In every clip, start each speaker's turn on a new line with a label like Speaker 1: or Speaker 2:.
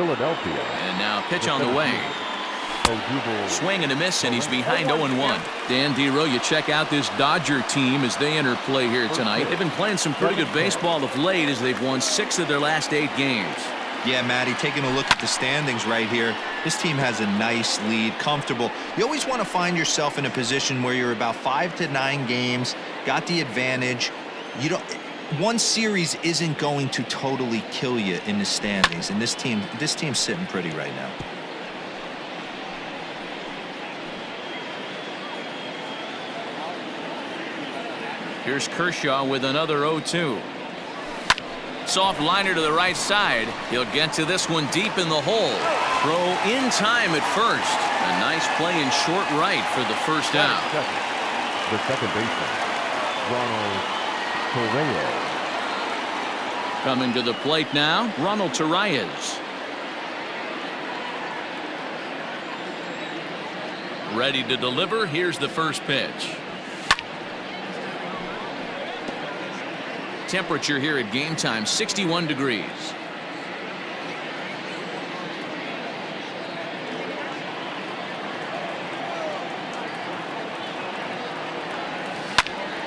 Speaker 1: Philadelphia.
Speaker 2: And now pitch on the way. Swing and a miss, and he's behind 0-1. Dan Dero, you check out this Dodger team as they enter play here tonight. They've been playing some pretty good baseball of late as they've won 6 of their last 8 games.
Speaker 3: Yeah, Matty, taking a look at the standings right here, this team has a nice lead, comfortable. You always want to find yourself in a position where you're about 5 to 9 games, got the advantage. You don't. One series isn't going to totally kill you in the standings, and this team's sitting pretty right now.
Speaker 2: Here's Kershaw with another 0-2. Soft liner to the right side. He'll get to this one deep in the hole. Throw in time at first. A nice play in short right for the first out.
Speaker 1: The second baseman, Ronald Torreyes.
Speaker 2: Coming to the plate now, Ronald Torreyes. Ready to deliver. Here's the first pitch. Temperature here at game time, 61 degrees.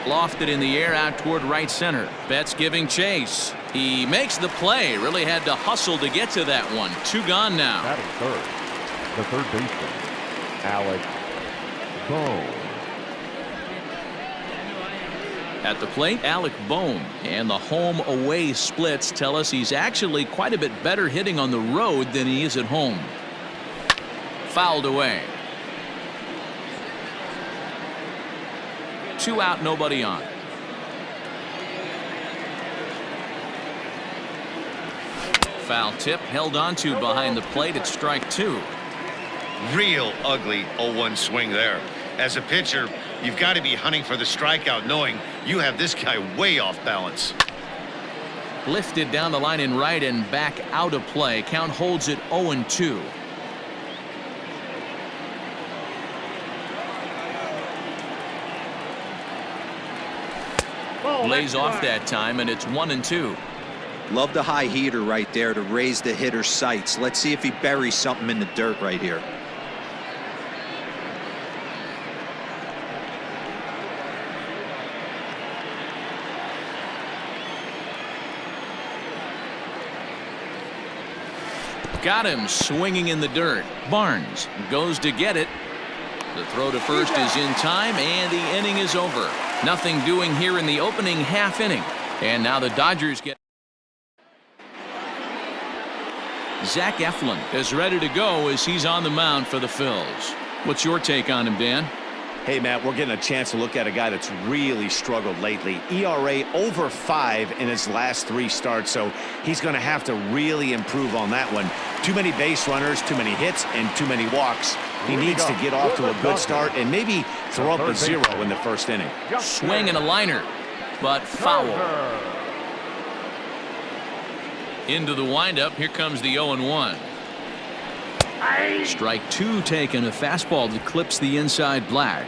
Speaker 2: Lofted in the air out toward right center. Betts giving chase. He makes the play. Really had to hustle to get to that one. 2 gone now.
Speaker 1: Batting third, the third baseman, Alex Bohm.
Speaker 2: At the plate, Alec Bohm. And the home-away splits tell us he's actually quite a bit better hitting on the road than he is at home. Fouled away. 2 out, nobody on. Foul tip held onto behind the plate at strike 2.
Speaker 4: Real ugly 0-1 swing there. As a pitcher, you've got to be hunting for the strikeout, knowing you have this guy way off balance.
Speaker 2: Lifted down the line in right and back out of play. Count holds it 0-2. Lays off that time, and it's 1-2.
Speaker 3: Love the high heater right there to raise the hitter's sights. Let's see if he buries something in the dirt right here.
Speaker 2: Got him swinging in the dirt. Barnes goes to get it. The throw to first is in time, and the inning is over. Nothing doing here in the opening half inning. And now the Dodgers get. Zach Eflin is ready to go as he's on the mound for the Phils. What's your take on him, Dan?
Speaker 5: Hey, Matt, we're getting a chance to look at a guy that's really struggled lately. ERA over 5 in his last 3 starts, so he's going to have to really improve on that one. Too many base runners, too many hits, and too many walks. He needs to get off to a good start and maybe throw up a 0 in the first inning.
Speaker 2: Swing and a liner, but foul. Into the windup. Here comes the 0-1. Strike 2 taken. A fastball that clips the inside black.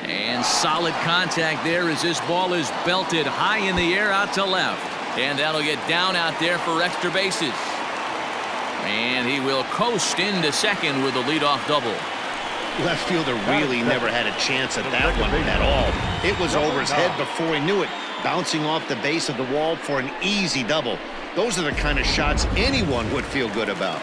Speaker 2: And solid contact there as this ball is belted high in the air out to left. And that'll get down out there for extra bases. And he will coast into second with a leadoff double.
Speaker 4: Left fielder really never had a chance at that one at all. It was over his head before he knew it, bouncing off the base of the wall for an easy double. Those are the kind of shots anyone would feel good about.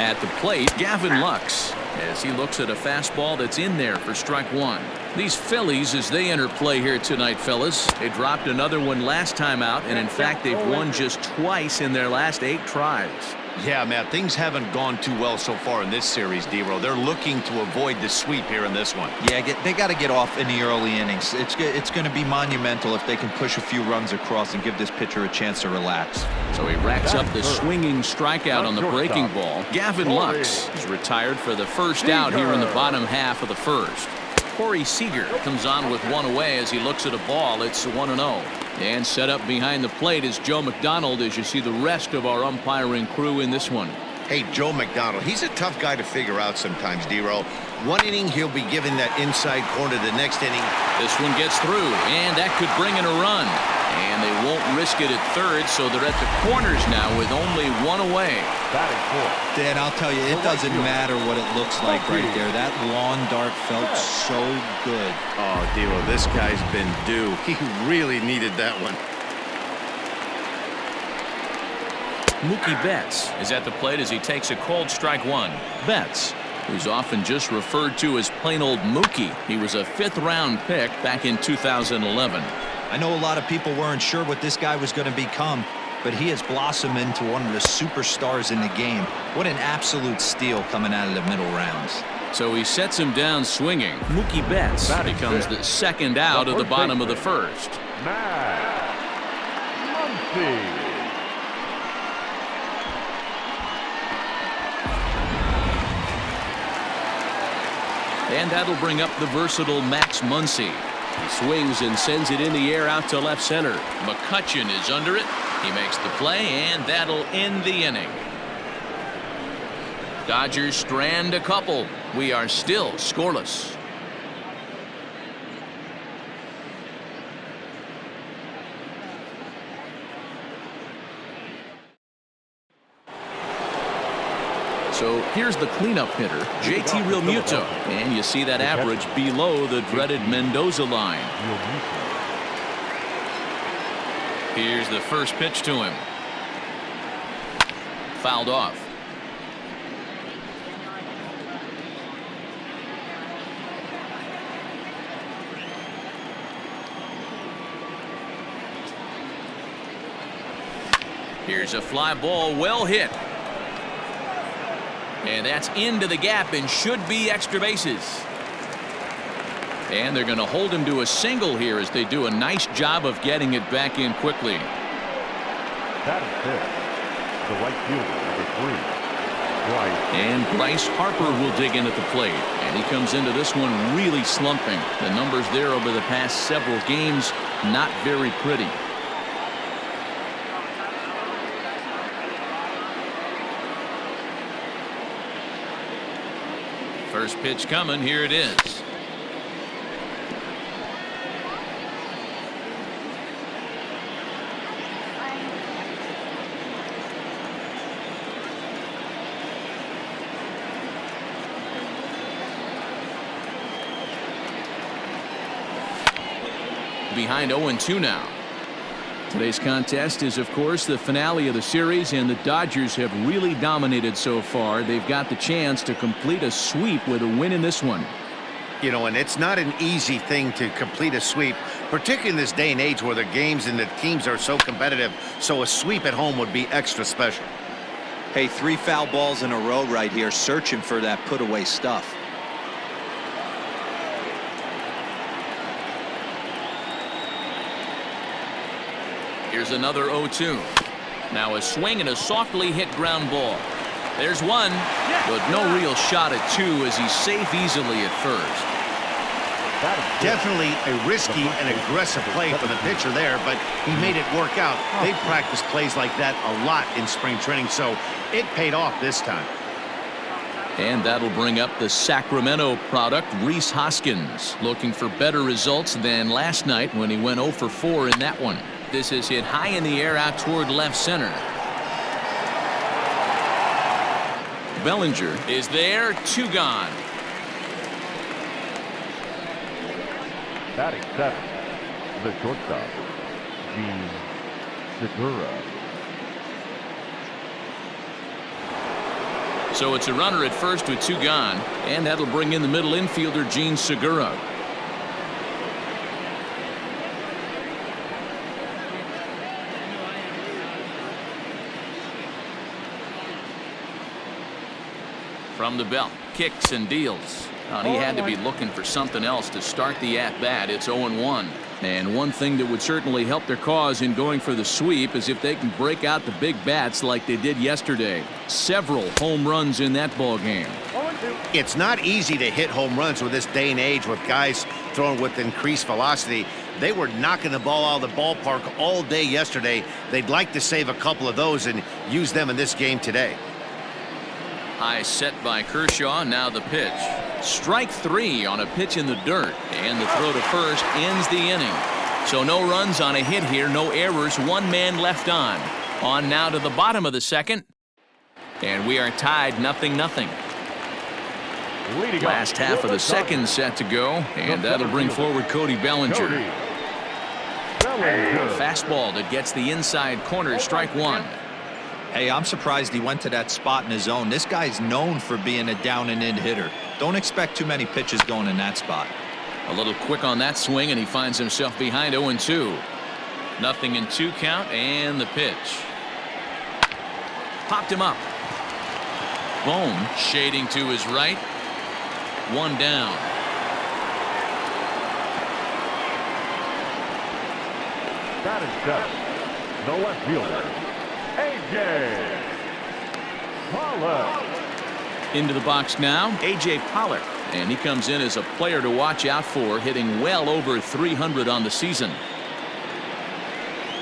Speaker 2: At the plate, Gavin Lux, as he looks at a fastball that's in there for strike 1. These Phillies, as they enter play here tonight, fellas, they dropped another one last time out, and in fact they've won just twice in their last 8 tries.
Speaker 5: Yeah, Matt, things haven't gone too well so far in this series, Dero. They're looking to avoid the sweep here in this one.
Speaker 3: Yeah, they got to get off in the early innings. It's going to be monumental if they can push a few runs across and give this pitcher a chance to relax.
Speaker 2: So he racks up the swinging strikeout on the breaking ball. Gavin Lux is retired for the first out here in the bottom half of the first. Corey Seager comes on with one away as he looks at a ball. It's 1-0. And set up behind the plate is Joe McDonald as you see the rest of our umpiring crew in this one.
Speaker 4: Hey, Joe McDonald, he's a tough guy to figure out sometimes, Dero. One inning, he'll be giving that inside corner. The next inning,
Speaker 2: this one gets through, and that could bring in a run. risk it at third, so they're at the corners now with only one away.
Speaker 1: Batting fourth.
Speaker 3: Dan, I'll tell you, it doesn't matter what it looks like right there. That lawn dart felt so good.
Speaker 4: Oh, Dero, this guy's been due. He really needed that one.
Speaker 2: Mookie Betts is at the plate as he takes a cold strike one. Betts, who's often just referred to as plain old Mookie. He was a 5th-round pick back in 2011.
Speaker 3: I know a lot of people weren't sure what this guy was going to become, but he has blossomed into one of the superstars in the game. What an absolute steal coming out of the middle rounds.
Speaker 2: So he sets him down swinging. Mookie Betts becomes the second out of the bottom of the first.
Speaker 1: Matt Muncy.
Speaker 2: And that'll bring up the versatile Max Muncy. He swings and sends it in the air out to left center. McCutchen is under it. He makes the play, and that'll end the inning. Dodgers strand a couple. We are still scoreless. So here's the cleanup hitter, JT Realmuto, and you see that average below the dreaded Mendoza line. Here's the first pitch to him. Fouled off. Here's a fly ball, well hit. And that's into the gap and should be extra bases. And they're going to hold him to a single here as they do a nice job of getting it back in quickly.
Speaker 1: That is it. The right fielder, number 3. Right.
Speaker 2: And Bryce Harper will dig in at the plate. And he comes into this one really slumping. The numbers there over the past several games, not very pretty. First pitch coming. Here it is. Behind 0-2 now. Today's contest is, of course, the finale of the series, and the Dodgers have really dominated so far. They've got the chance to complete a sweep with a win in this one.
Speaker 4: You know, and it's not an easy thing to complete a sweep, particularly in this day and age where the games and the teams are so competitive. So a sweep at home would be extra special.
Speaker 3: Hey, 3 foul balls in a row right here, searching for that put-away stuff.
Speaker 2: Here's another 0-2. Now a swing and a softly hit ground ball. There's one, but no real shot at 2 as he's safe easily at first.
Speaker 4: Definitely a risky and aggressive play for the pitcher there, but he made it work out. They practice plays like that a lot in spring training, so it paid off this time.
Speaker 2: And that'll bring up the Sacramento product, Rhys Hoskins, looking for better results than last night when he went 0 for 4 in that one. This is hit high in the air out toward left center. Bellinger is there, 2 gone.
Speaker 1: Batting 7. The shortstop, Gene Segura.
Speaker 2: So it's a runner at first with 2 gone, and that'll bring in the middle infielder, Gene Segura. From the belt, kicks and deals. He had to be looking for something else to start the at-bat. It's 0-1. And one thing that would certainly help their cause in going for the sweep is if they can break out the big bats like they did yesterday. Several home runs in that ball game.
Speaker 4: It's not easy to hit home runs with this day and age with guys throwing with increased velocity. They were knocking the ball out of the ballpark all day yesterday. They'd like to save a couple of those and use them in this game today.
Speaker 2: High set by Kershaw. Now the pitch. Strike 3 on a pitch in the dirt. And the throw to first ends the inning. So no runs on a hit here, no errors, one man left on. On now to the bottom of the second. And we are tied 0-0. Last half of the second set to go, and that'll bring forward Cody Bellinger. Fastball that gets the inside corner, strike one.
Speaker 3: Hey, I'm surprised he went to that spot in his zone. This guy's known for being a down and in hitter. Don't expect too many pitches going in that spot.
Speaker 2: A little quick on that swing, and he finds himself behind 0-2. 0-2 count, and the pitch. Popped him up. Bone shading to his right. One down.
Speaker 1: That is set. The left fielder, A.J. Pollock.
Speaker 2: Into the box now, A.J. Pollock. And he comes in as a player to watch out for, hitting well over 300 on the season.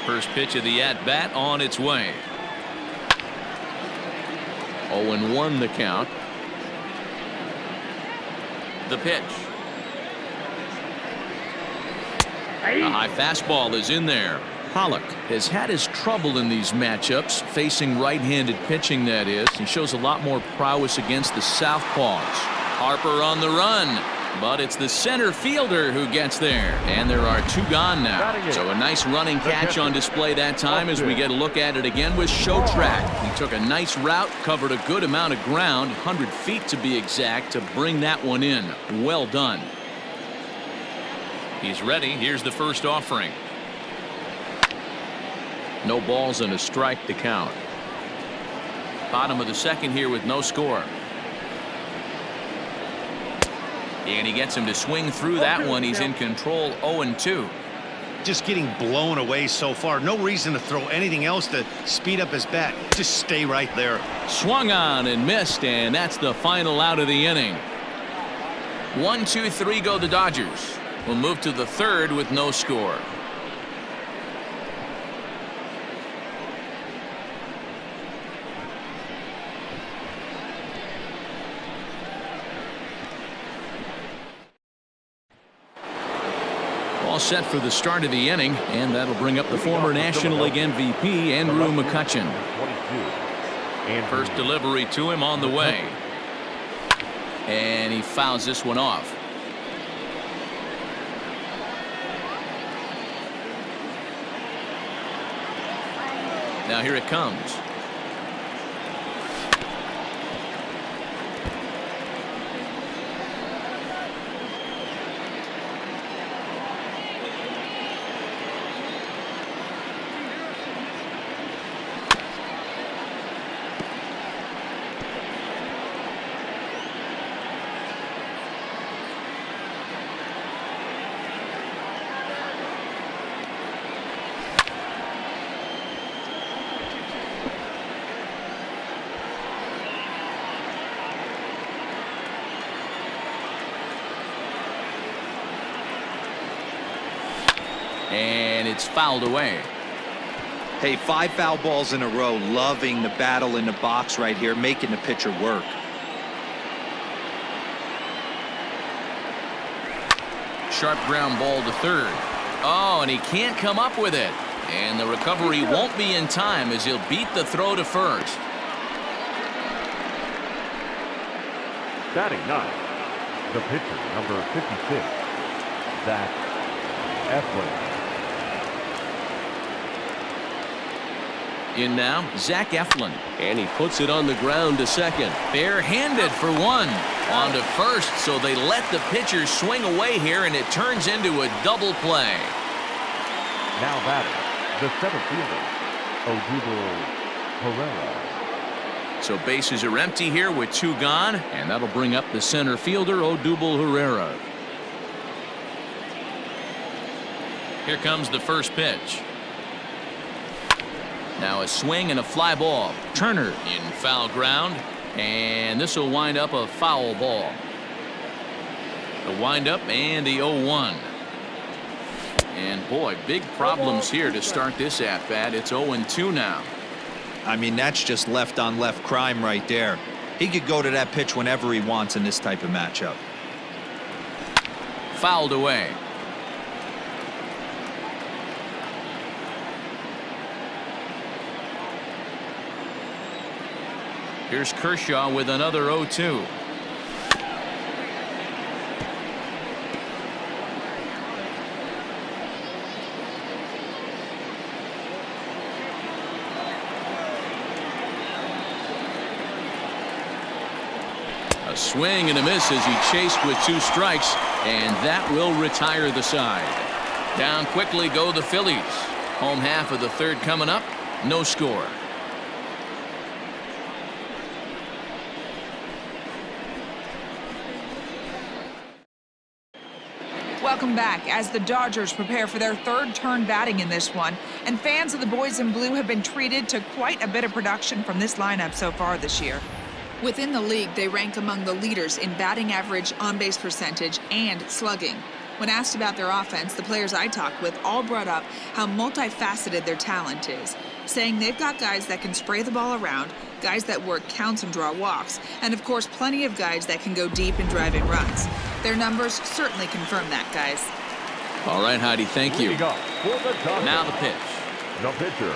Speaker 2: First pitch of the at-bat on its way. 0-1 the count. The pitch. A high fastball is in there. Pollock has had his trouble in these matchups, facing right-handed pitching, that is, and shows a lot more prowess against the southpaws. Harper on the run, but it's the center fielder who gets there, and there are two gone now. So a nice running catch on display that time as we get a look at it again with Show Track. He took a nice route, covered a good amount of ground, 100 feet to be exact, to bring that one in. Well done. He's ready. Here's the first offering. No balls and a strike to count. Bottom of the second here with no score. And he gets him to swing through that one. He's in control. 0-2.
Speaker 4: Just getting blown away so far. No reason to throw anything else to speed up his bat. Just stay right there.
Speaker 2: Swung on and missed, and that's the final out of the inning. 1, 2, 3 go the Dodgers. We'll move to the third with no score. All set for the start of the inning, and that'll bring up the former National League MVP, Andrew McCutchen. And first delivery to him on the way. And he fouls this one off. Now here it comes. And it's fouled away.
Speaker 3: Hey, 5 foul balls in a row. Loving the battle in the box right here, making the pitcher work.
Speaker 2: Sharp ground ball to third. Oh, and he can't come up with it. And the recovery won't be in time as he'll beat the throw to first.
Speaker 1: Batting ninth, the pitcher, number 56, Zach Eflin.
Speaker 2: In now, Zach Eflin. And he puts it on the ground to second. Barehanded for one. On to first, so they let the pitcher swing away here, and it turns into a double play.
Speaker 1: Now batting, the center fielder, Odubel Herrera.
Speaker 2: So bases are empty here with 2 gone, and that'll bring up the center fielder, Odubel Herrera. Here comes the first pitch. Now a swing and a fly ball. Turner in foul ground, and this will wind up a foul ball. The windup and the 0-1. And boy, big problems here to start this at bat. It's 0-2 now.
Speaker 3: I mean, that's just left on left crime right there. He could go to that pitch whenever he wants in this type of matchup.
Speaker 2: Fouled away. Here's Kershaw with another 0-2. A swing and a miss as he chased with 2 strikes, and that will retire the side. Down quickly go the Phillies. Home half of the 3rd coming up. No score.
Speaker 6: Welcome back as the Dodgers prepare for their 3rd turn batting in this one, and fans of the boys in blue have been treated to quite a bit of production from this lineup so far this year. Within the league, they rank among the leaders in batting average, on-base percentage, and slugging. When asked about their offense, the players I talked with all brought up how multifaceted their talent is, saying they've got guys that can spray the ball around, guys that work counts and draw walks, and of course plenty of guys that can go deep and drive in runs. Their numbers certainly confirm that, guys.
Speaker 2: All right, Heidi, thank you. Now the pitch.
Speaker 1: The pitcher,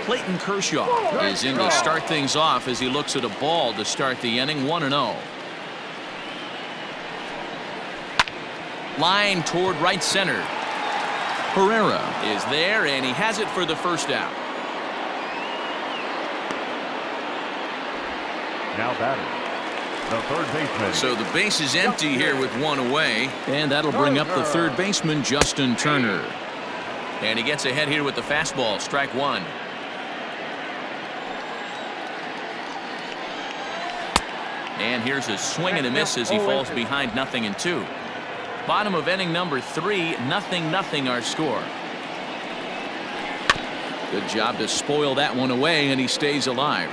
Speaker 2: Clayton Kershaw is in to start things off as he looks at a ball to start the inning. 1-0. Line toward right center. Herrera is there, and he has it for the first out.
Speaker 1: Now batting, the 3rd baseman.
Speaker 2: So the base is empty here with 1 away, and that'll bring up the 3rd baseman, Justin Turner. And he gets ahead here with the fastball. Strike 1. And here's a swing and a miss as he falls behind 0-2. Bottom of inning number 3, 0-0 our score. Good job to spoil that one away, and he stays alive.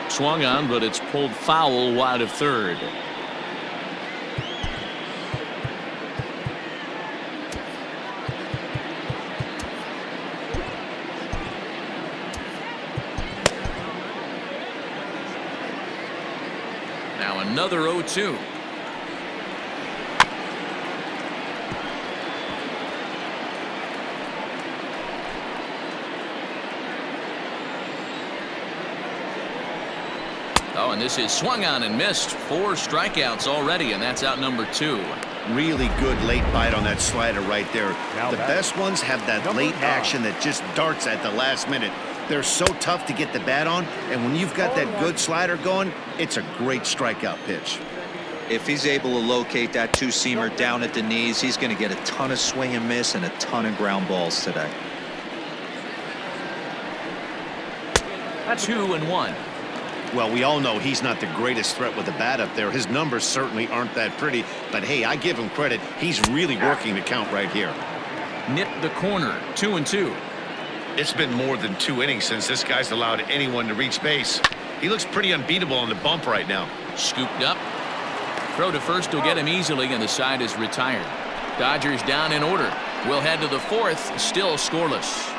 Speaker 2: Swung on, but it's pulled foul wide of 3rd. Now another 0-2. Oh, and this is swung on and missed. 4 strikeouts already, and that's out number 2.
Speaker 4: Really good late bite on that slider right there. The best ones have that late action that just darts at the last minute. They're so tough to get the bat on, and when you've got that good slider going, it's a great strikeout pitch.
Speaker 3: If he's able to locate that 2-seamer down at the knees, he's going to get a ton of swing and miss and a ton of ground balls today.
Speaker 2: 2-1.
Speaker 4: Well, we all know he's not the greatest threat with the bat up there. His numbers certainly aren't that pretty, but hey, I give him credit. He's really working the count right here.
Speaker 2: Nipped the corner. 2-2.
Speaker 7: It's been more than 2 innings since this guy's allowed anyone to reach base. He looks pretty unbeatable on the bump right now.
Speaker 2: Scooped up. Throw to first will get him easily, and the side is retired. Dodgers down in order. We'll head to the 4th, still scoreless.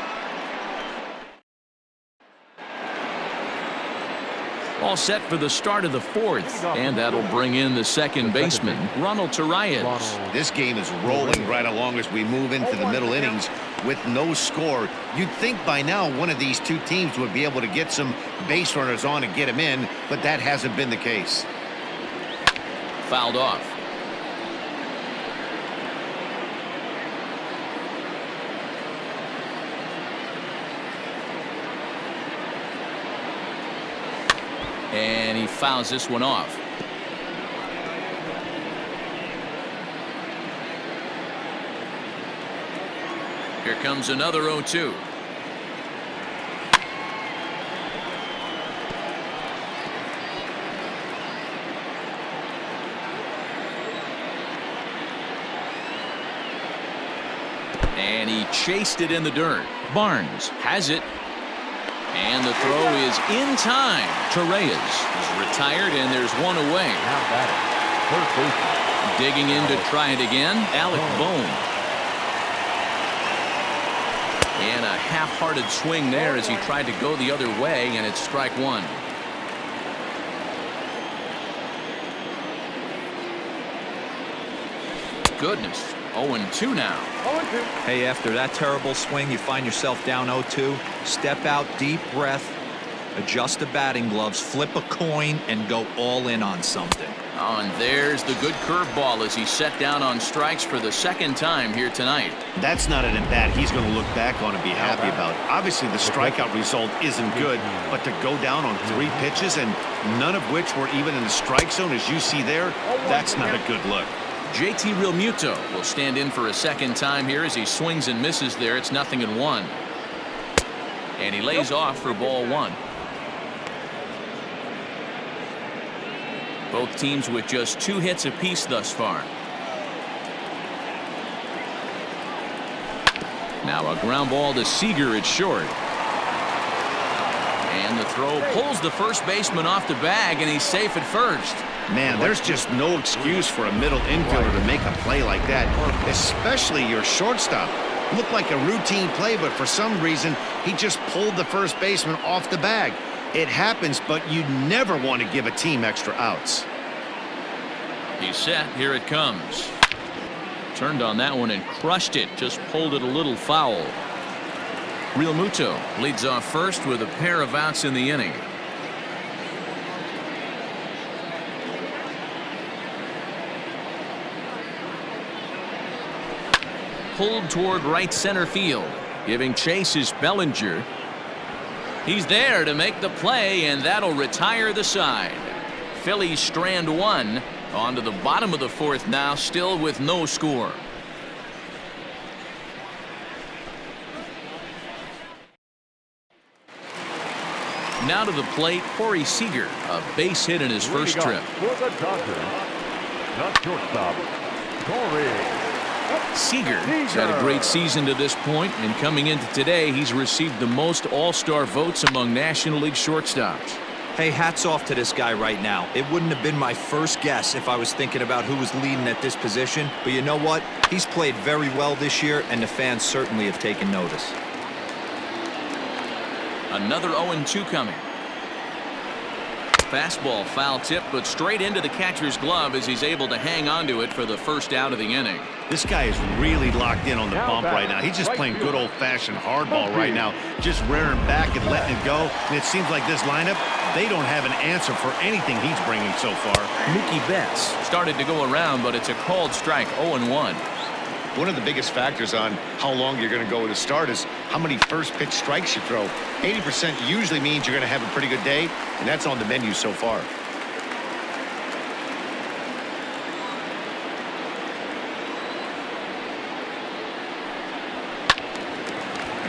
Speaker 2: All set for the start of the 4th, and that'll bring in the 2nd baseman, Ronald Torreyes.
Speaker 4: This game is rolling right along as we move into the middle innings with no score. You'd think by now one of these 2 teams would be able to get some base runners on and get them in, but that hasn't been the case.
Speaker 2: Fouled off. And he fouls this one off. Here comes another 0-2. And he chased it in the dirt. Barnes has it. And the throw is in time. Torreyes is retired, and there's 1 away.
Speaker 1: Now batting, 3rd baseman.
Speaker 2: Digging in to try it again, Alec Bohm. And a half-hearted swing there as he tried to go the other way, and it's strike 1. Goodness. 0-2 now.
Speaker 3: Hey, after that terrible swing, you find yourself down 0-2. Step out, deep breath, adjust the batting gloves, flip a coin, and go all in on something.
Speaker 2: Oh, and there's the good curveball as he's set down on strikes for the second time here tonight.
Speaker 4: That's not an at-bat he's going to look back on and be happy about. Obviously, the strikeout result isn't good, but to go down on 3 pitches and none of which were even in the strike zone, as you see there, that's not a good look.
Speaker 2: JT Realmuto will stand in for a second time here as he swings and misses there. It's 0-1. And he lays off for ball 1. Both teams with just 2 hits apiece thus far. Now a ground ball to Seager at short. And the throw pulls the first baseman off the bag, and he's safe at first.
Speaker 4: Man, there's just no excuse for a middle infielder to make a play like that, especially your shortstop. Looked like a routine play, but for some reason, he just pulled the first baseman off the bag. It happens, but you never want to give a team extra outs.
Speaker 2: He's set. Here it comes. Turned on that one and crushed it. Just pulled it a little foul. Realmuto leads off first with a pair of outs in the inning. Pulled toward right center field. Giving chase is Bellinger. He's there to make the play, and that'll retire the side. Phillies strand 1. On to the bottom of the 4th now, still with no score. Now to the plate, Corey Seager, a base hit in his first trip.
Speaker 1: For the Dodgers, the shortstop, Corey
Speaker 2: Seager's had a great season to this point, and coming into today, he's received the most all-star votes among National League shortstops.
Speaker 3: Hey, hats off to this guy right now. It wouldn't have been my first guess if I was thinking about who was leading at this position. But you know what? He's played very well this year, and the fans certainly have taken notice.
Speaker 2: Another 0-2 coming. Fastball foul tip, but straight into the catcher's glove as he's able to hang on to it for the first out of the inning.
Speaker 4: This guy is really locked in on the bump right now. He's just playing good old-fashioned hardball right now, just rearing back and letting it go. And it seems like this lineup, they don't have an answer for anything he's bringing so far.
Speaker 2: Mookie Betts started to go around, but it's a called strike. 0-1.
Speaker 7: One of the biggest factors on how long you're going to go with a start is how many first pitch strikes you throw. 80% usually means you're going to have a pretty good day, and that's on the menu so far.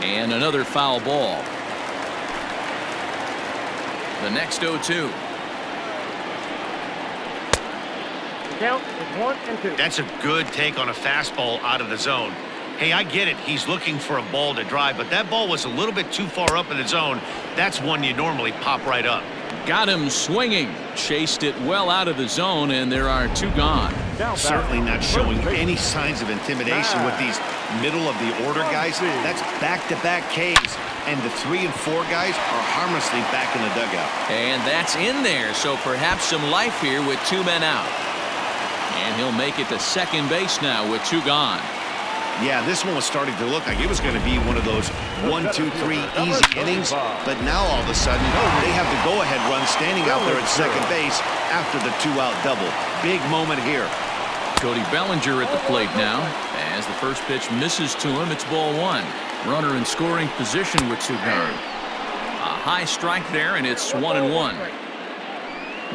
Speaker 2: And another foul ball. The next 0-2.
Speaker 1: count is 1-2.
Speaker 7: That's a good take on a fastball out of the zone. Hey, I get it. He's looking for a ball to drive, but that ball was a little bit too far up in the zone. That's one you normally pop right up.
Speaker 2: Got him swinging. Chased it well out of the zone, and there are 2 gone.
Speaker 7: Certainly not showing any signs of intimidation with these middle-of-the-order guys. That's back-to-back Ks, and the 3 and 4 guys are harmlessly back in the dugout.
Speaker 2: And that's in there, so perhaps some life here with 2 men out. And he'll make it to second base now with 2 gone.
Speaker 7: Yeah, this one was starting to look like it was going to be one of those 1, 2, 3 easy innings, but now all of a sudden they have the go-ahead run standing out there at second base after the 2-out double. Big moment here.
Speaker 2: Cody Bellinger at the plate now. As the first pitch misses to him, it's ball 1. Runner in scoring position with 2 gone. A high strike there, and it's 1-1.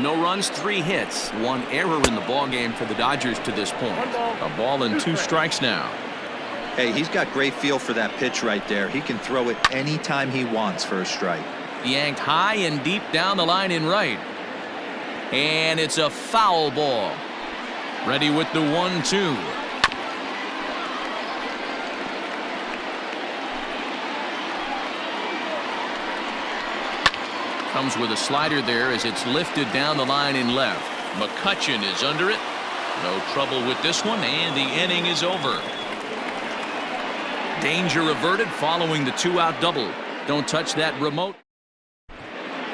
Speaker 2: No runs, 3 hits, 1 error in the ballgame for the Dodgers to this point. A ball and 2 strikes now.
Speaker 3: Hey, he's got great feel for that pitch right there. He can throw it anytime he wants for a strike.
Speaker 2: Yanked high and deep down the line in right. And it's a foul ball. Ready with the 1-2. Comes with a slider there as it's lifted down the line in left. McCutchen is under it. No trouble with this one, and the inning is over. Danger averted following the 2-out double. Don't touch that remote.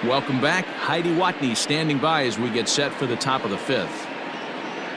Speaker 2: Welcome back. Heidi Watney standing by as we get set for the top of the 5th.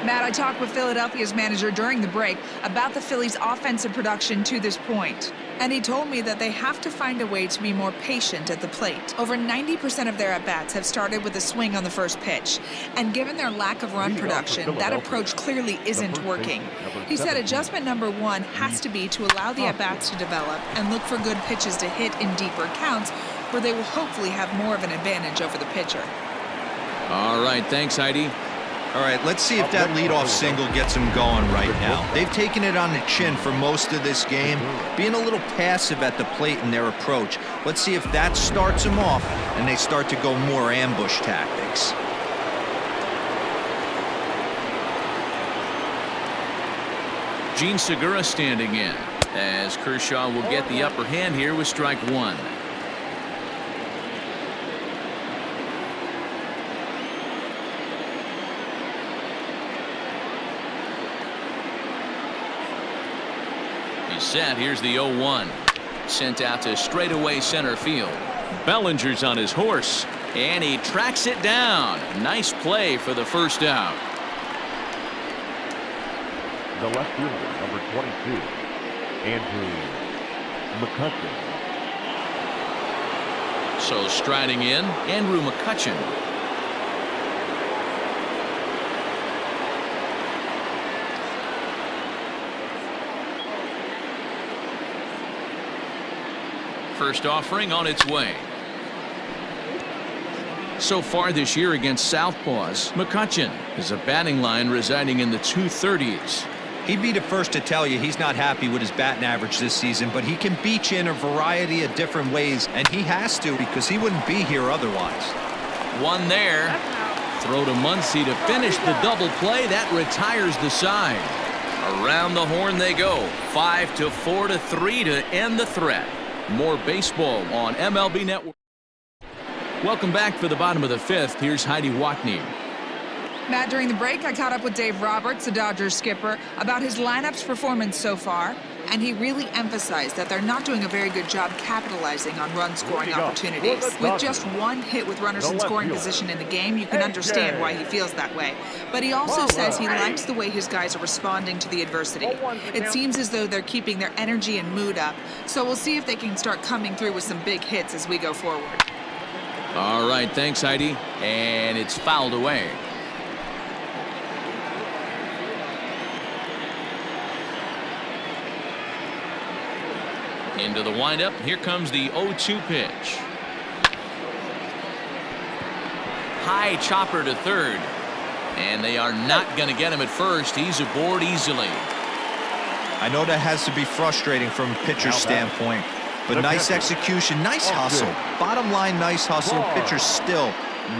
Speaker 6: Matt, I talked with Philadelphia's manager during the break about the Phillies' offensive production to this point. And he told me that they have to find a way to be more patient at the plate. Over 90% of their at-bats have started with a swing on the first pitch. And given their lack of run production, that approach clearly isn't working. He said adjustment number one has to be to allow the at-bats to develop and look for good pitches to hit in deeper counts, where they will hopefully have more of an advantage over the pitcher.
Speaker 2: All right, thanks, Heidi.
Speaker 3: All right, let's see if that leadoff single gets them going right now. They've taken it on the chin for most of this game, being a little passive at the plate in their approach. Let's see if that starts them off and they start to go more ambush tactics.
Speaker 2: Gene Segura standing in, as Kershaw will get the upper hand here with strike one. Set. Here's the 0-1. Sent out to straightaway center field. Bellinger's on his horse, and he tracks it down. Nice play for the first out.
Speaker 1: The left fielder, number 22, Andrew McCutcheon.
Speaker 2: So striding in, Andrew McCutcheon. First offering on its way. So far this year against Southpaws, McCutcheon is a batting line residing in the 230s.
Speaker 3: He'd be the first to tell you he's not happy with his batting average this season, but he can beat you in a variety of different ways, and he has to because he wouldn't be here otherwise.
Speaker 2: One there. Throw to Muncy to finish the double play. That retires the side. Around the horn they go. 5-4 to 3 to end the threat. More baseball on MLB Network. Welcome back for the bottom of the fifth. Here's Heidi Watney.
Speaker 6: Matt, during the break, I caught up with Dave Roberts, the Dodgers skipper, about his lineup's performance so far, and he really emphasized that they're not doing a very good job capitalizing on run-scoring opportunities. With just one hit with runners in scoring position in the game, you can understand why he feels that way. But he also says he likes the way his guys are responding to the adversity. It seems as though they're keeping their energy and mood up, so we'll see if they can start coming through with some big hits as we go forward.
Speaker 2: All right, thanks, Heidi. And it's fouled away. Into the windup. Here comes the 0-2 pitch. High chopper to third. And they are not going to get him at first. He's aboard easily.
Speaker 3: I know that has to be frustrating from a pitcher's standpoint, but nice execution, nice hustle. Bottom line, nice hustle. Pitcher's still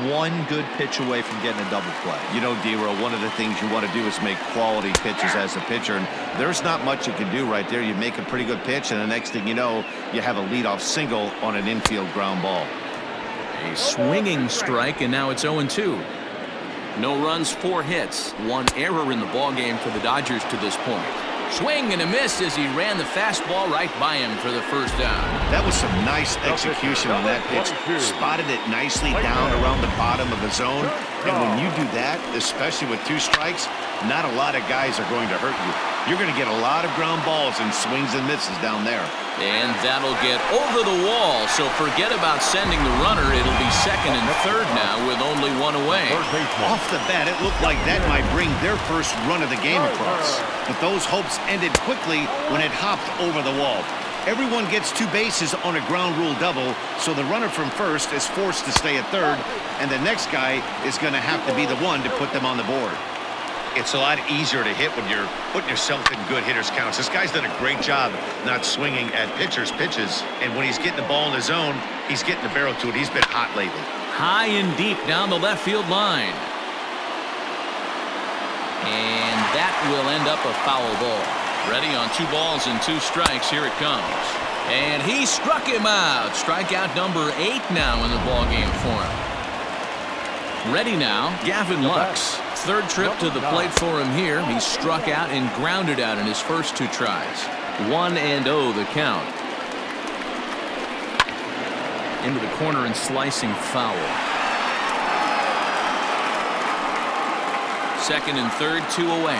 Speaker 3: one good pitch away from getting a double play.
Speaker 5: You know, D-Roll, one of the things you want to do is make quality pitches as a pitcher, and there's not much you can do right there. You make a pretty good pitch, and the next thing you know, you have a leadoff single on an infield ground ball.
Speaker 2: A swinging strike, and now it's 0-2. No runs, 4 hits, 1 error in the ballgame for the Dodgers to this point. Swing and a miss as he ran the fastball right by him for the first down.
Speaker 4: That was some nice execution on that pitch. Spotted it nicely down around the bottom of the zone. And when you do that, especially with 2 strikes, not a lot of guys are going to hurt you. You're going to get a lot of ground balls and swings and misses down there.
Speaker 2: And that'll get over the wall, so forget about sending the runner. It'll be second and third now with only 1 away.
Speaker 4: Off the bat, it looked like that might bring their first run of the game across. But those hopes ended quickly when it hopped over the wall. Everyone gets 2 bases on a ground rule double, so the runner from first is forced to stay at third, and the next guy is going to have to be the one to put them on the board. It's a lot easier to hit when you're putting yourself in good hitters' counts. This guy's done a great job not swinging at pitchers' pitches, and when he's getting the ball in the zone, he's getting the barrel to it. He's been hot lately.
Speaker 2: High and deep down the left field line. And that will end up a foul ball. Ready on 2 balls and 2 strikes. Here it comes. And he struck him out. Strikeout number 8 now in the ballgame for him. Ready now, Gavin Lux. 3rd trip to the plate for him here. He struck out and grounded out in his first 2 tries. 1-0 the count. Into the corner and slicing foul. Second and third, 2 away.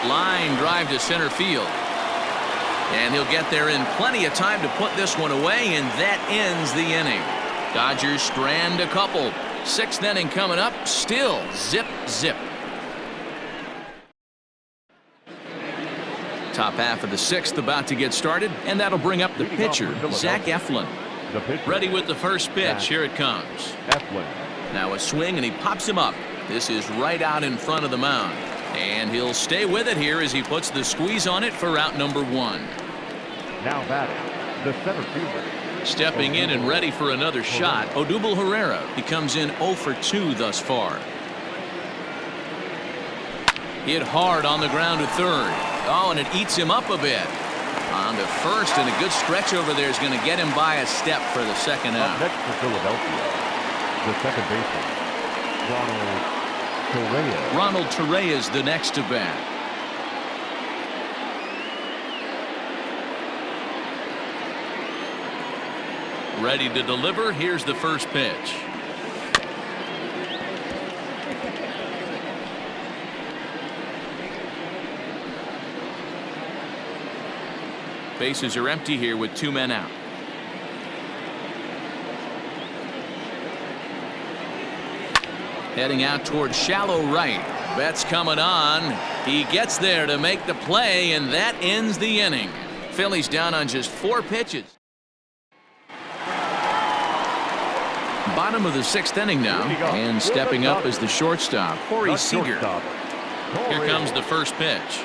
Speaker 2: Line drive to center field. And he'll get there in plenty of time to put this one away, and that ends the inning. Dodgers strand a couple. 6th inning coming up, still zip, zip. Top half of the 6th about to get started, and that'll bring up the pitcher, Zach Eflin. Ready with the first pitch. Here it comes. Now a swing, and he pops him up. This is right out in front of the mound. And he'll stay with it here as he puts the squeeze on it for out number 1.
Speaker 1: Now batting, the center fielder.
Speaker 2: Stepping in and ready for another shot, Odubel Herrera. He comes in 0 for 2 thus far. Hit hard on the ground to third. Oh, and it eats him up a bit. On to first, and a good stretch over there is going to get him by a step for the second out.
Speaker 1: Up next for Philadelphia, the second baseman,
Speaker 2: Ronald Torreyes is the next to bat. Ready to deliver. Here's the first pitch. Bases are empty here with 2 men out. Heading out towards shallow right. Betts coming on. He gets there to make the play, and that ends the inning. Phillies down on just 4 pitches. Bottom of the 6th inning now, and stepping up is the shortstop, Corey Seager. Here comes the first pitch.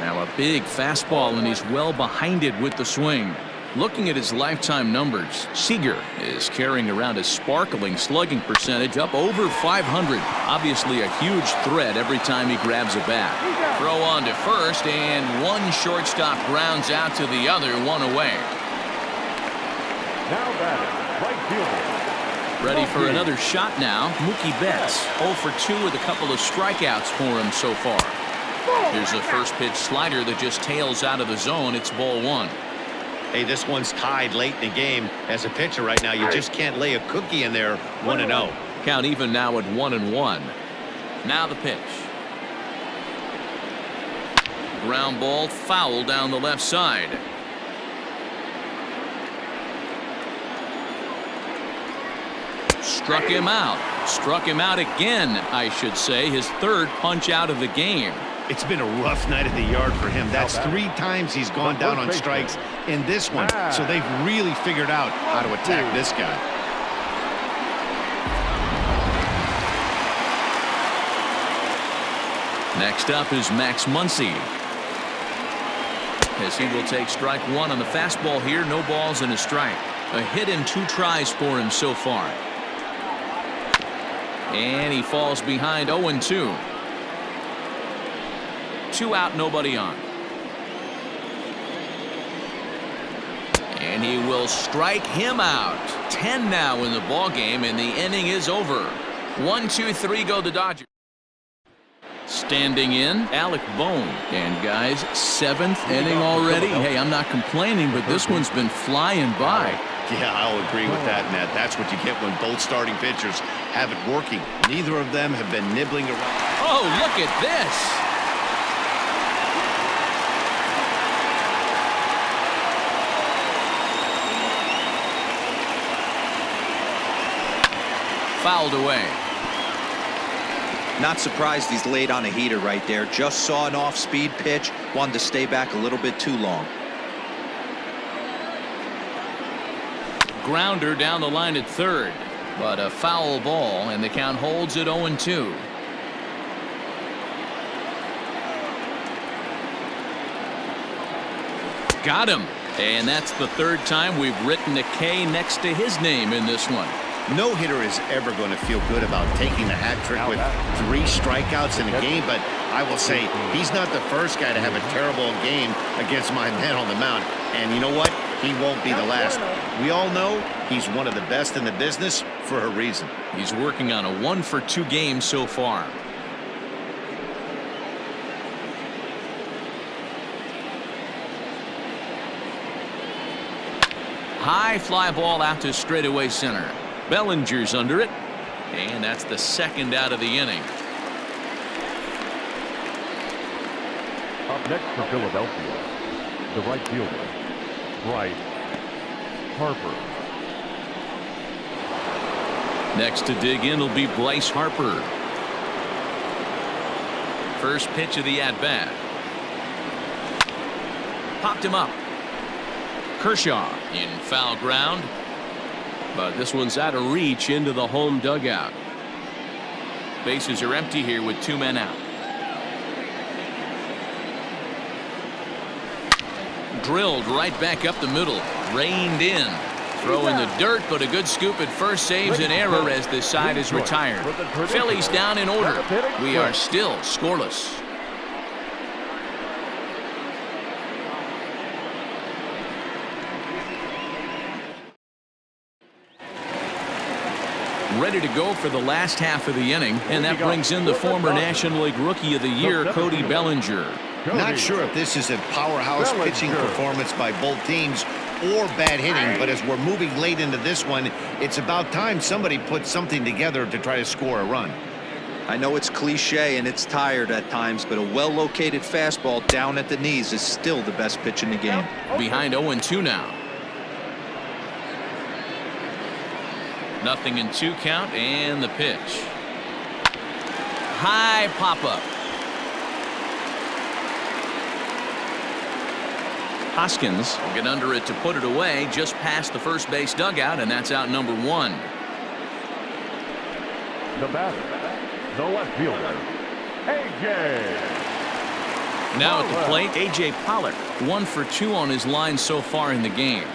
Speaker 2: Now a big fastball, and he's well behind it with the swing. Looking at his lifetime numbers, Seager is carrying around a sparkling slugging percentage up over 500. Obviously a huge threat every time he grabs a bat. Throw on to first, and one shortstop grounds out to the other, 1 away.
Speaker 1: Now batting, right fielder.
Speaker 2: Ready for another shot now, Mookie Betts. 0 for 2 with a couple of strikeouts for him so far. Here's a first pitch slider that just tails out of the zone. It's ball 1.
Speaker 4: Hey, this one's tied late in the game. As a pitcher right now, you just can't lay a cookie in there. 1-0.
Speaker 2: Count even now at 1-1. Now the pitch. Ground ball, foul down the left side. Struck him out. Struck him out again, I should say. His 3rd punch out of the game.
Speaker 4: It's been a rough night at the yard for him. That's 3 times he's gone down on strikes in this one. So they've really figured out how to attack this guy.
Speaker 2: Next up is Max Muncy. As he will take strike 1 on the fastball here. No balls and a strike. A hit and 2 tries for him so far. And he falls behind 0-2. 2 out, nobody on. And he will strike him out. 10 now in the ball game, and the inning is over. 1, 2, 3 go the Dodgers. Standing in, Alec Bohm. And guys, 7th inning already. Hey, I'm not complaining, but this one's been flying by.
Speaker 4: Yeah, I'll agree with that, Matt. That's what you get when both starting pitchers have it working. Neither of them have been nibbling around.
Speaker 2: Oh, look at this. Fouled away.
Speaker 3: Not surprised he's laid on a heater right there. Just saw an off-speed pitch. Wanted to stay back a little bit too long.
Speaker 2: Grounder down the line at 3rd. But a foul ball, and the count holds at 0-2. Got him. And that's the 3rd time we've written a K next to his name in this one.
Speaker 4: No hitter is ever going to feel good about taking the hat trick with 3 strikeouts in a game, but I will say he's not the first guy to have a terrible game against my man on the mound. And you know what? He won't be the last. We all know he's one of the best in the business for a reason.
Speaker 2: He's working on a 1 for 2 game so far. High fly ball out to straightaway center. Bellinger's under it. And that's the second out of the inning.
Speaker 1: Up next for Philadelphia, the right fielder, Bryce Harper.
Speaker 2: Next to dig in will be Bryce Harper. First pitch of the at-bat. Popped him up. Kershaw in foul ground. But this one's out of reach into the home dugout. Bases are empty here with 2 men out. Drilled right back up the middle. Reined in. Throw in the dirt, but a good scoop at first saves an error as this side is retired. Phillies down in order. We are still scoreless. Ready to go for the last half of the inning, and that brings in the former National League Rookie of the Year, Cody Bellinger.
Speaker 4: Not sure if this is a powerhouse pitching performance by both teams or bad hitting, but as we're moving late into this one, it's about time somebody put something together to try to score a run.
Speaker 3: I know it's cliche and it's tired at times, but a well-located fastball down at the knees is still the best pitch in the game.
Speaker 2: Behind 0-2 now. 0-2 count, and the pitch. High pop-up. Hoskins will get under it to put it away just past the first base dugout, and that's out number 1.
Speaker 1: The batter, the left fielder, A.J.
Speaker 2: Now at the plate, A.J. Pollock, 1 for 2 on his line so far in the game.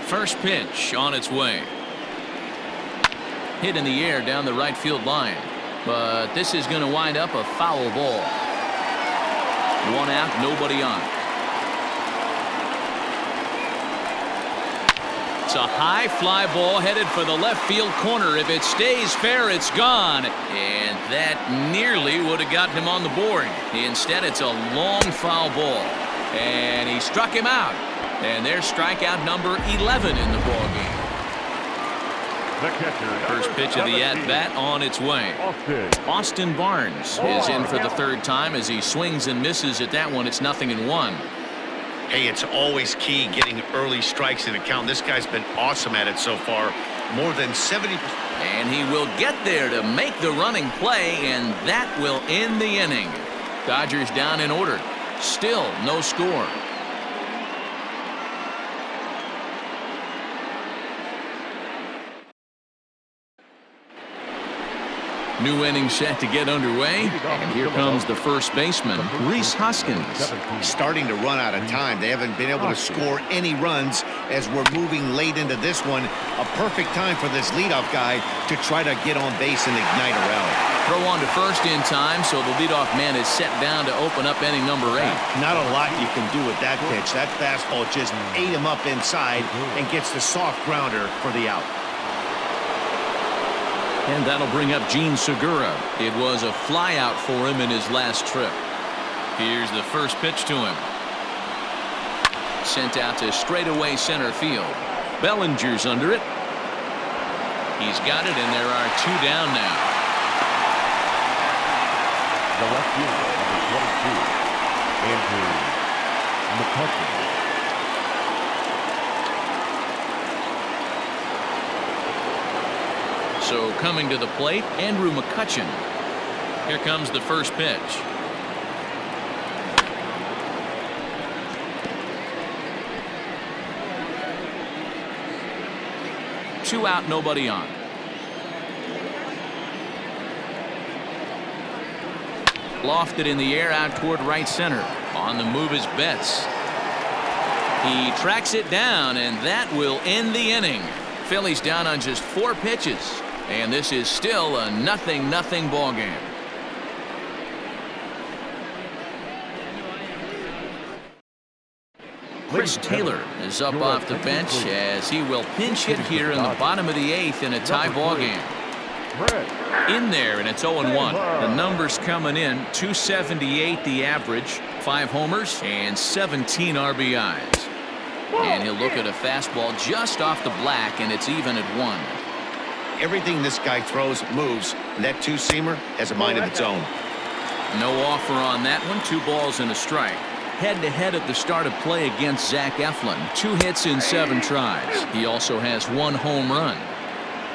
Speaker 2: First pitch on its way. Hit in the air down the right field line, but this is going to wind up a foul ball. 1 out, nobody on. It's a high fly ball headed for the left field corner. If it stays fair, it's gone. And that nearly would have gotten him on the board. Instead, it's a long foul ball. And he struck him out. And there's strikeout number 11 in the ball game.
Speaker 1: The catcher,
Speaker 2: First pitch of the at-bat on its way. Austin Barnes is in for the 3rd time as he swings and misses at that one. It's 0-1.
Speaker 4: Hey, it's always key getting early strikes in a count. This guy's been awesome at it so far. More than 70%.
Speaker 2: And he will get there to make the running play, and that will end the inning. Dodgers down in order. Still no score. New inning set to get underway, and here comes the first baseman, Rhys Hoskins.
Speaker 4: Starting to run out of time. They haven't been able to score any runs as we're moving late into this one. A perfect time for this leadoff guy to try to get on base and ignite a rally.
Speaker 2: Throw on to first in time, so the leadoff man is set down to open up inning number 8.
Speaker 4: Not a lot you can do with that pitch. That fastball just ate him up inside and gets the soft grounder for the out.
Speaker 2: And that'll bring up Gene Segura. It was a flyout for him in his last trip. Here's the first pitch to him. Sent out to straightaway center field. Bellinger's under it. He's got it, and there are 2 down now.
Speaker 1: The left fielder, number 22, Andrew McCutcheon.
Speaker 2: So coming to the plate, Andrew McCutcheon. Here comes the first pitch. Two out, nobody on. Lofted in the air out toward right center. On the move is Betts. He tracks it down, and that will end the inning. Phillies down on just 4 pitches. And this is still a 0-0 ball game. Chris Taylor is up off the bench as he will pinch hit here in the bottom of the 8th in a tie ball game. In there, and it's 0-1. The numbers coming in, 278 the average, 5 homers and 17 RBIs. And he'll look at a fastball just off the black, and it's even at 1.
Speaker 4: Everything this guy throws moves, and that two-seamer has a mind of its own.
Speaker 2: No offer on that one. 2 balls and a strike. Head-to-head at the start of play against Zach Eflin. 2 hits in 7 tries. He also has 1 home run.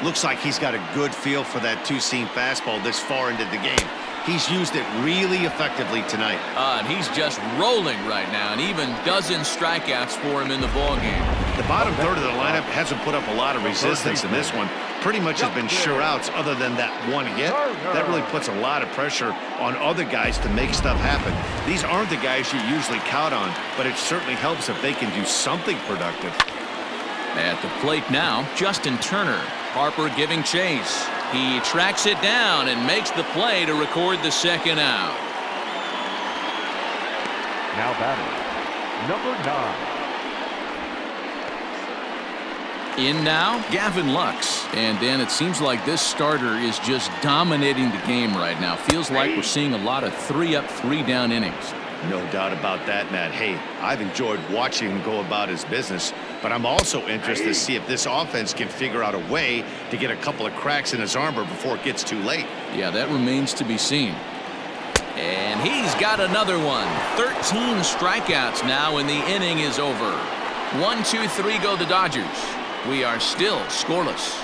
Speaker 4: Looks like he's got a good feel for that two-seam fastball this far into the game. He's used it really effectively tonight.
Speaker 2: And he's just rolling right now, and even dozen strikeouts for him in the ballgame.
Speaker 4: The bottom third of the lineup hasn't put up a lot of resistance in this one. Pretty much has been sure outs other than that 1 hit. That really puts a lot of pressure on other guys to make stuff happen. These aren't the guys you usually count on, but it certainly helps if they can do something productive.
Speaker 2: At the plate now, Justin Turner. Harper giving chase. He tracks it down and makes the play to record the 2nd out.
Speaker 1: Now batting, number 9.
Speaker 2: In now, Gavin Lux. And Dan, it seems like this starter is just dominating the game right now. Feels like we're seeing a lot of 3-up, 3-down innings.
Speaker 4: No doubt about that, Matt. Hey, I've enjoyed watching him go about his business, but I'm also interested to see if this offense can figure out a way to get a couple of cracks in his armor before it gets too late.
Speaker 2: Yeah, that remains to be seen. And he's got another one. 13 strikeouts now, and the inning is over. 1, 2, 3 go the Dodgers. We are still scoreless.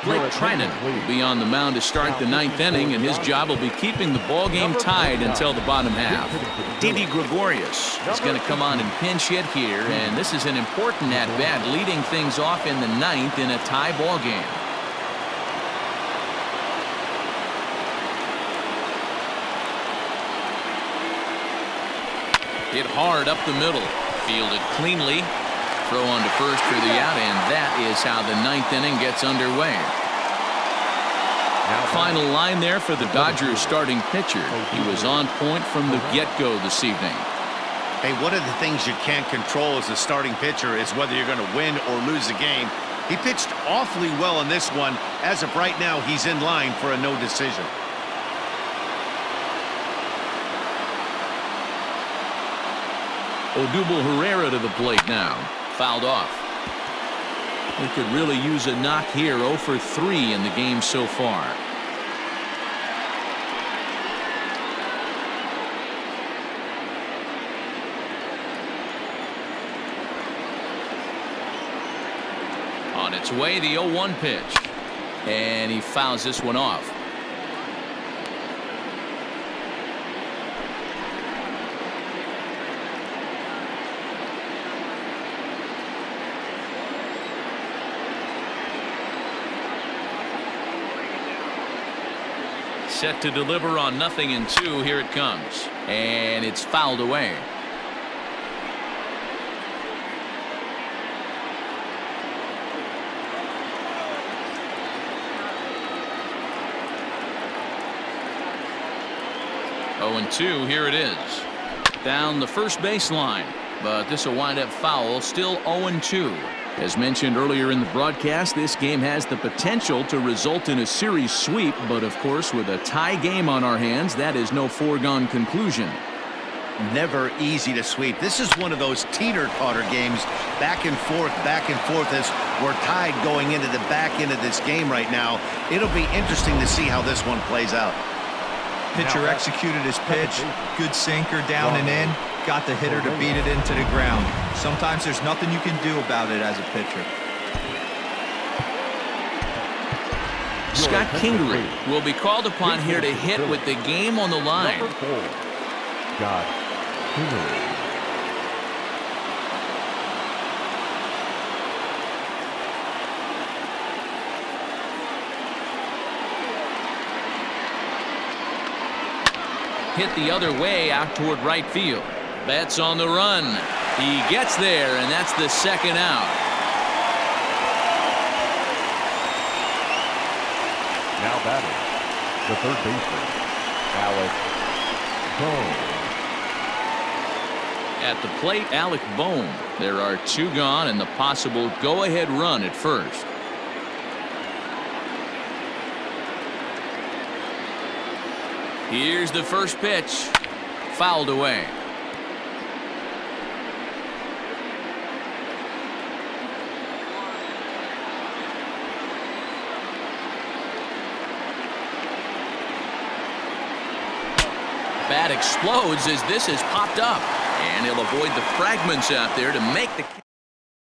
Speaker 2: Blake Trinan will be on the mound to start the 9th inning, and his job will be keeping the ball game tied until the bottom half. Didi Gregorius is going to come on and pinch hit here, and this is an important at-bat, leading things off in the 9th in a tie ball game. Hit hard up the middle, fielded cleanly. Throw on to first for the out, and that is how the 9th inning gets underway. Final line there for the Dodgers starting pitcher. He was on point from the get-go this evening.
Speaker 4: Hey, one of the things you can't control as a starting pitcher is whether you're going to win or lose the game. He pitched awfully well in this one. As of right now, he's in line for a no decision.
Speaker 2: Odubel Herrera to the plate now. Fouled off. We could really use a knock here. 0 for 3 in the game so far. On its way, the 0-1 pitch. And he fouls this one off. Set to deliver on 0-2. Here it comes. And it's fouled away. And 2, here it is. Down the first baseline, but this will wind up foul. Still 0-2. As mentioned earlier in the broadcast, this game has the potential to result in a series sweep, but of course with a tie game on our hands, that is no foregone conclusion.
Speaker 4: Never easy to sweep. This is one of those teeter-totter games, back and forth as we're tied going into the back end of this game right now. It'll be interesting to see how this one plays out.
Speaker 3: Pitcher executed his pitch. Good sinker down and in. Got the hitter to beat it into the ground. Sometimes there's nothing you can do about it as a pitcher.
Speaker 2: Scott Kingery will be called upon here to hit with the game on the line.
Speaker 1: Number 4, Scott Kingery.
Speaker 2: Hit the other way out toward right field. Betts on the run. He gets there, and that's the 2nd out.
Speaker 1: Now batting, the third baseman, Alec Bohm.
Speaker 2: At the plate, Alec Bohm. There are 2 gone and the possible go-ahead run at first. Here's the first pitch. Fouled away. Bat explodes as this is popped up, and he'll avoid the fragments out there to make the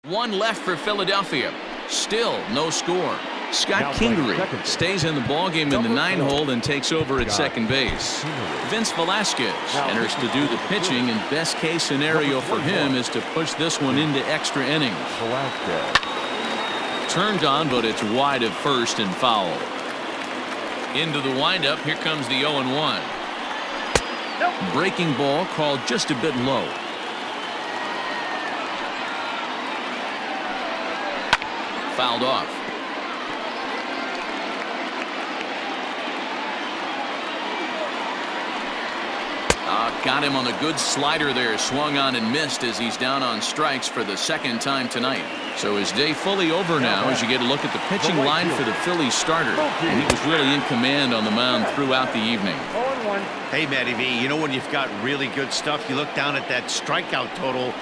Speaker 2: one left for Philadelphia. Still no score. Scott Kingery stays in the ballgame in the 9-hole and takes over at second base. Vince Velasquez enters to do the pitching, and best case scenario for him is to push this one into extra innings. Turned on, but it's wide at first and foul. Into the windup, here comes the 0-1. Breaking ball called just a bit low. Fouled off. Got him on a good slider there. Swung on and missed as he's down on strikes for the second time tonight. So his day fully over now as you get a look at the pitching line for the Phillies starter. And he was really in command on the mound throughout the evening.
Speaker 4: Hey, Matty V, you know when you've got really good stuff, you look down at that strikeout total.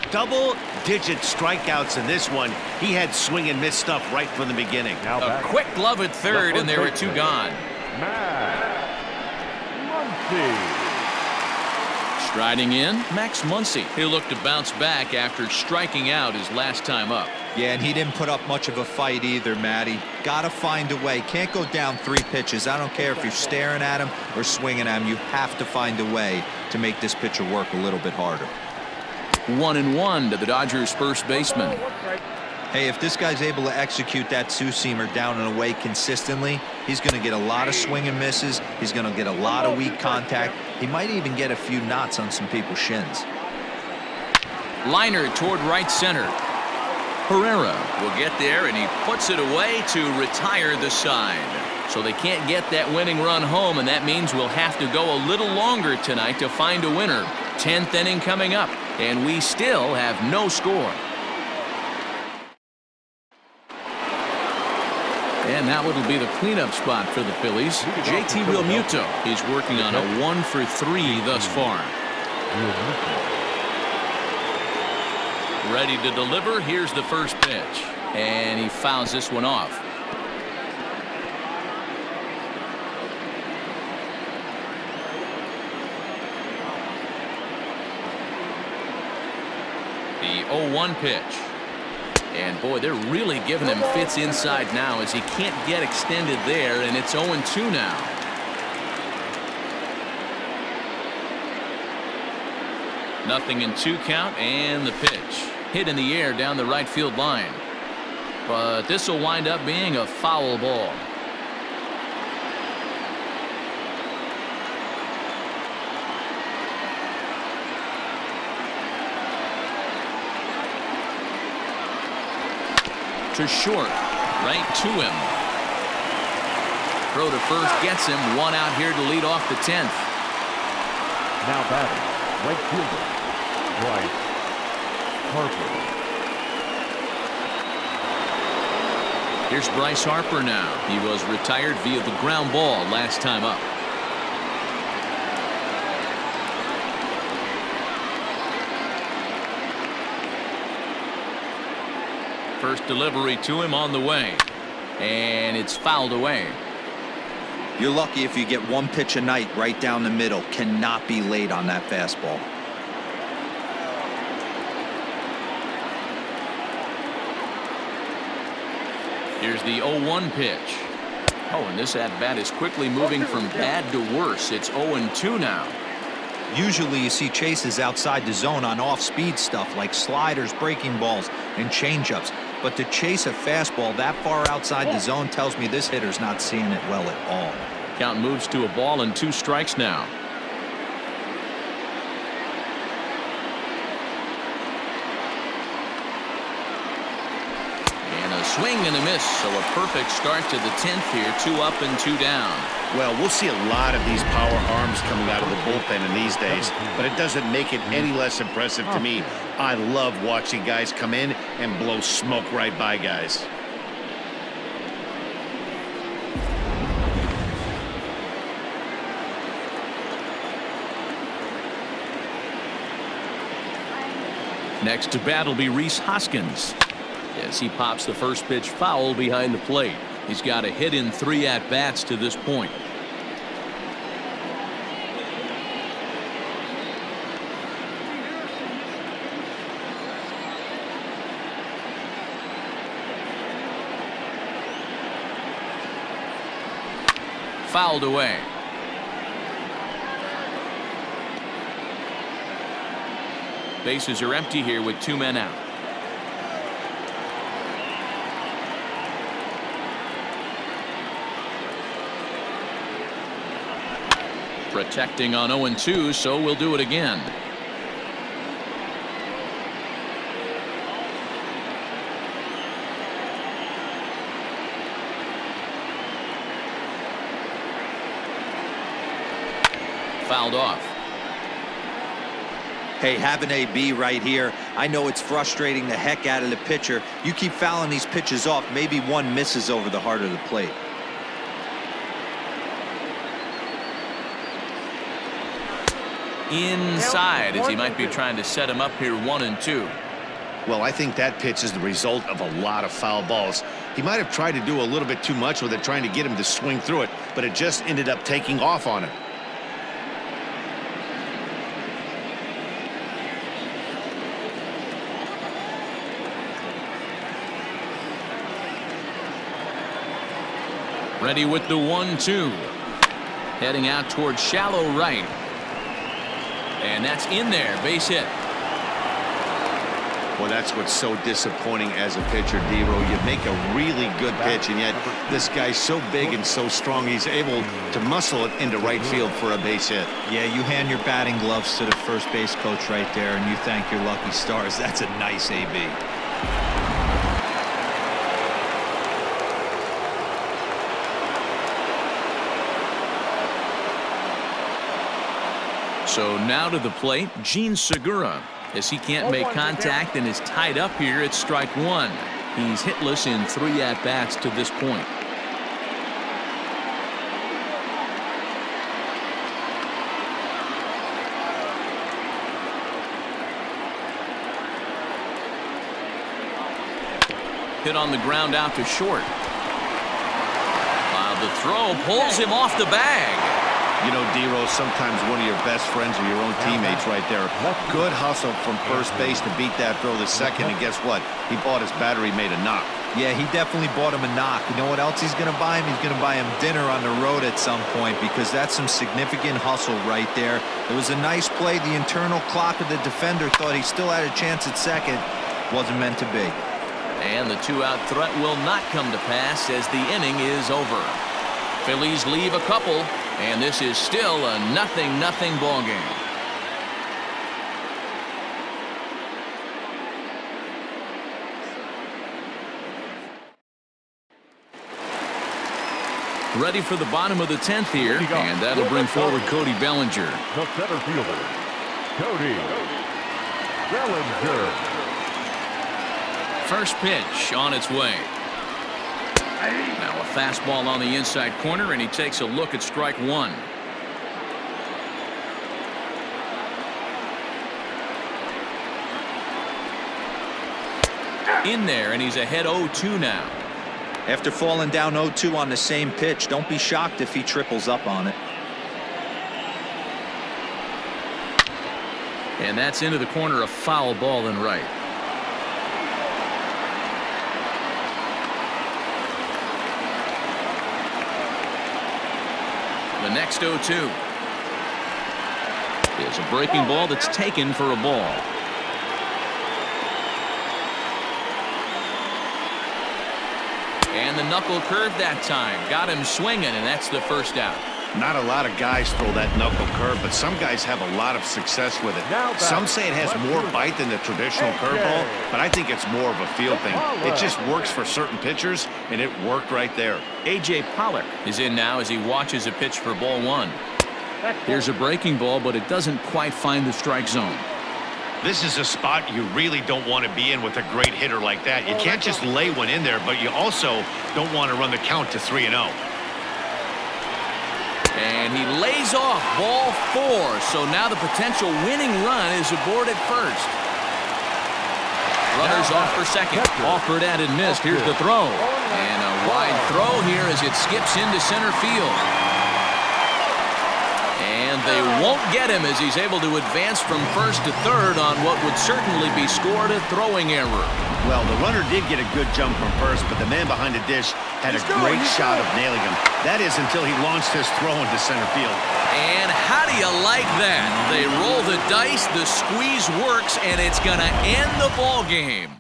Speaker 4: Double-digit strikeouts in this one. He had swing and miss stuff right from the beginning.
Speaker 2: A quick glove at third, and there were two gone. Striding in, Max Muncy. He'll look to bounce back after striking out his last time up.
Speaker 3: Yeah, and he didn't put up much of a fight either, Matty. Gotta find a way. Can't go down 3 pitches. I don't care if you're staring at him or swinging at him. You have to find a way to make this pitcher work a little bit harder.
Speaker 2: 1-1 to the Dodgers' first baseman.
Speaker 3: Hey, if this guy's able to execute that two-seamer down and away consistently, he's going to get a lot of swing and misses. He's going to get a lot of weak contact. He might even get a few knots on some people's shins.
Speaker 2: Liner toward right center. Herrera will get there, and he puts it away to retire the side. So they can't get that winning run home, and that means we'll have to go a little longer tonight to find a winner. 10th inning coming up, and we still have no score. And that would be the cleanup spot for the Phillies. JT Realmuto is working on a 1-for-3 thus far. Ready to deliver. Here's the first pitch, and he fouls this one off. The 0-1 pitch. And boy, they're really giving him fits inside now as he can't get extended there, and it's 0-2 now. Nothing in 2 count, and the pitch hit in the air down the right field line. But this will wind up being a foul ball. To short, right to him. Throw to first gets him. 1 out here to lead off the 10th.
Speaker 1: Now batting, right fielder, Bryce Harper.
Speaker 2: Here's Bryce Harper now. He was retired via the ground ball last time up. First delivery to him on the way, and it's fouled away.
Speaker 3: You're lucky if you get 1 pitch a night right down the middle. Cannot be late on that fastball.
Speaker 2: Here's the 0-1 pitch. Oh, and this at-bat is quickly moving from bad to worse. It's 0-2 now.
Speaker 3: Usually you see chases outside the zone on off-speed stuff like sliders, breaking balls, and changeups. But to chase a fastball that far outside the zone tells me this hitter's not seeing it well at all.
Speaker 2: Count moves to a ball and 2 strikes now. And a swing and a miss. So a perfect start to the 10th here. 2 up and 2 down.
Speaker 4: Well, we'll see a lot of these power arms coming out of the bullpen in these days, but it doesn't make it any less impressive to me. I love watching guys come in and blow smoke right by guys.
Speaker 2: Next to bat will be Rhys Hoskins as he pops the first pitch foul behind the plate. He's got a hit in 3 at-bats to this point. Fouled away. Bases are empty here with 2 men out. Protecting on 0-2, so we'll do it again. Fouled off.
Speaker 3: Hey, have an AB right here. I know it's frustrating the heck out of the pitcher. You keep fouling these pitches off, maybe one misses over the heart of the plate.
Speaker 2: Inside as he might be trying to set him up here 1-2.
Speaker 4: Well, I think that pitch is the result of a lot of foul balls. He might have tried to do a little bit too much with it, trying to get him to swing through it, but it just ended up taking off on him.
Speaker 2: Ready with the 1-2. Heading out towards shallow right. And that's in there. Base hit.
Speaker 4: Well, that's what's so disappointing as a pitcher, D-Row. You make a really good pitch, and yet this guy's so big and so strong, he's able to muscle it into right field for a base hit.
Speaker 3: Yeah, you hand your batting gloves to the first base coach right there, and you thank your lucky stars. That's a nice AB.
Speaker 2: So now to the plate, Gene Segura, as he can't make contact and is tied up here at strike 1. He's hitless in 3 at-bats to this point. Hit on the ground out to short. While the throw pulls him off the bag.
Speaker 4: You know, D-Rose, sometimes one of your best friends are your own teammates right there. Good hustle from first base to beat that throw to second, and guess what? He bought his battery made a knock.
Speaker 3: Yeah, he definitely bought him a knock. You know what else he's going to buy him? He's going to buy him dinner on the road at some point, because that's some significant hustle right there. It was a nice play. The internal clock of the defender thought he still had a chance at second. Wasn't meant to be.
Speaker 2: And the 2-out threat will not come to pass as the inning is over. Phillies leave a couple, and this is still a 0-0 ball game. Ready for the bottom of the 10th here, and that'll bring forward Cody Bellinger.
Speaker 1: The center fielder, Cody Bellinger.
Speaker 2: First pitch on its way. Now a fastball on the inside corner, and he takes a look at strike 1. In there, and he's ahead 0-2 now.
Speaker 3: After falling down 0-2 on the same pitch, don't be shocked if he triples up on it.
Speaker 2: And that's into the corner, a foul ball and right. The next 0-2 is a breaking ball that's taken for a ball. And the knuckle curve that time got him swinging, and that's the first out.
Speaker 4: Not a lot of guys throw that knuckle curve, but some guys have a lot of success with it. Some say it has more bite than the traditional curveball, but I think it's more of a feel thing. It just works for certain pitchers, and it worked right there.
Speaker 2: A.J. Pollock is in now as he watches a pitch for ball 1. Here's a breaking ball, but it doesn't quite find the strike zone.
Speaker 4: This is a spot you really don't want to be in with a great hitter like that. You can't just lay one in there, but you also don't want to run the count to 3-0.
Speaker 2: And he lays off ball 4, so now the potential winning run is aboard at first. Runners off for second. Offered and missed. Here's the throw. And a wide throw here as it skips into center field. And they won't get him as he's able to advance from first to third on what would certainly be scored a throwing error.
Speaker 7: Well, the runner did get a good jump from first, but the man behind the dish had a great shot of nailing him. That is until he launched his throw into center field.
Speaker 2: And how do you like that? They roll the dice, the squeeze works, and it's going to end the ball game.